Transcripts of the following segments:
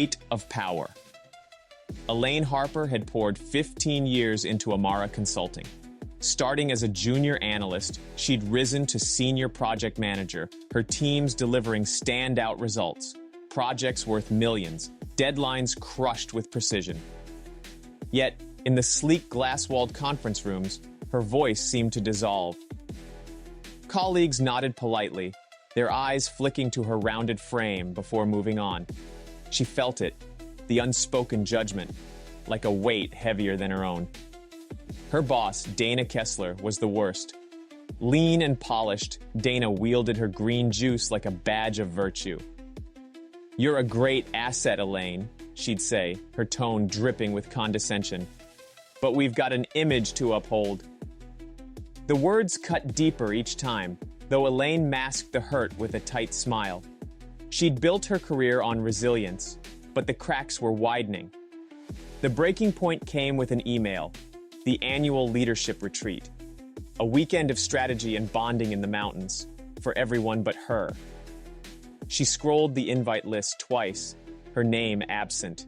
weight of power. Elaine Harper had poured 15 years into Amara Consulting. Starting as a junior analyst, she'd risen to senior project manager, her teams delivering standout results, projects worth millions, deadlines crushed with precision. Yet, in the sleek glass-walled conference rooms, her voice seemed to dissolve. Colleagues nodded politely, their eyes flicking to her rounded frame before moving on. She felt it, the unspoken judgment, like a weight heavier than her own. Her boss, Dana Kessler, was the worst. Lean and polished, Dana wielded her green juice like a badge of virtue. "You're a great asset, Elaine," she'd say, her tone dripping with condescension. "But we've got an image to uphold." The words cut deeper each time, though Elaine masked the hurt with a tight smile. She'd built her career on resilience, but the cracks were widening. The breaking point came with an email, the annual leadership retreat, a weekend of strategy and bonding in the mountains, for everyone but her. She scrolled the invite list twice, her name absent.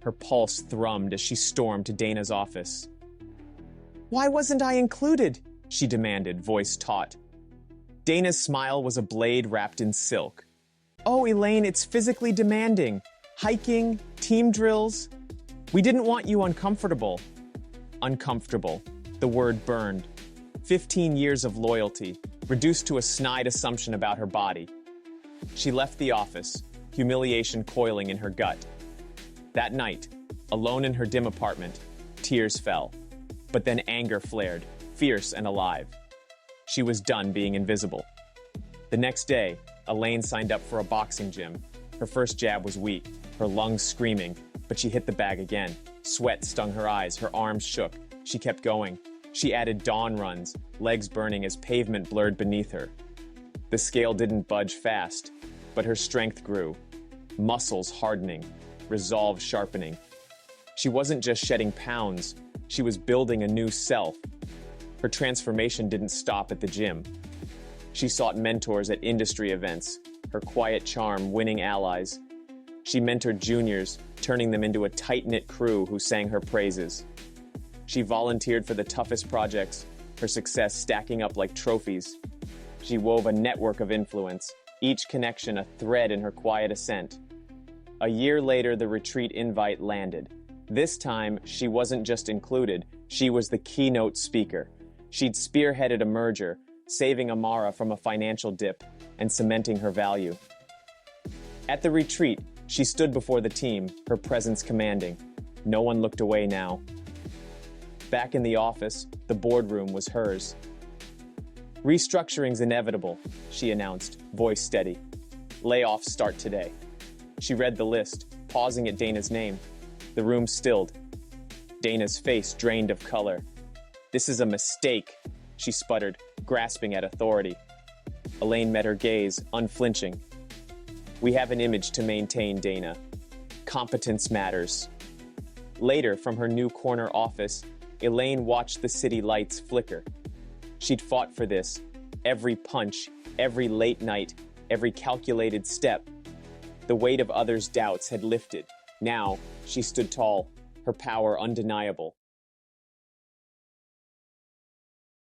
Her pulse thrummed as she stormed to Dana's office. "Why wasn't I included?" she demanded, voice taut. Dana's smile was a blade wrapped in silk. "Oh, Elaine, it's physically demanding. Hiking, team drills. We didn't want you uncomfortable." Uncomfortable. The word burned. 15 years of loyalty, reduced to a snide assumption about her body. She left the office, humiliation coiling in her gut. That night, alone in her dim apartment, tears fell. But then anger flared, fierce and alive. She was done being invisible. The next day, Elaine signed up for a boxing gym. Her first jab was weak, her lungs screaming, but she hit the bag again. Sweat stung her eyes, her arms shook. She kept going. She added dawn runs, legs burning as pavement blurred beneath her. The scale didn't budge fast, but her strength grew. Muscles hardening, resolve sharpening. She wasn't just shedding pounds, she was building a new self. Her transformation didn't stop at the gym. She sought mentors at industry events, her quiet charm winning allies. She mentored juniors, turning them into a tight-knit crew who sang her praises. She volunteered for the toughest projects, her success stacking up like trophies. She wove a network of influence, each connection a thread in her quiet ascent. A year later, the retreat invite landed. This time, she wasn't just included, she was the keynote speaker. She'd spearheaded a merger, saving Amara from a financial dip and cementing her value. At the retreat, she stood before the team, her presence commanding. No one looked away now. Back in the office, the boardroom was hers. "Restructuring's inevitable," she announced, voice steady. "Layoffs start today." She read the list, pausing at Dana's name. The room stilled. Dana's face drained of color. "This is a mistake," she sputtered, grasping at authority. Elaine met her gaze, unflinching. "We have an image to maintain, Dana. Competence matters." Later, from her new corner office, Elaine watched the city lights flicker. She'd fought for this. Every punch, every late night, every calculated step. The weight of others' doubts had lifted. Now, she stood tall, her power undeniable.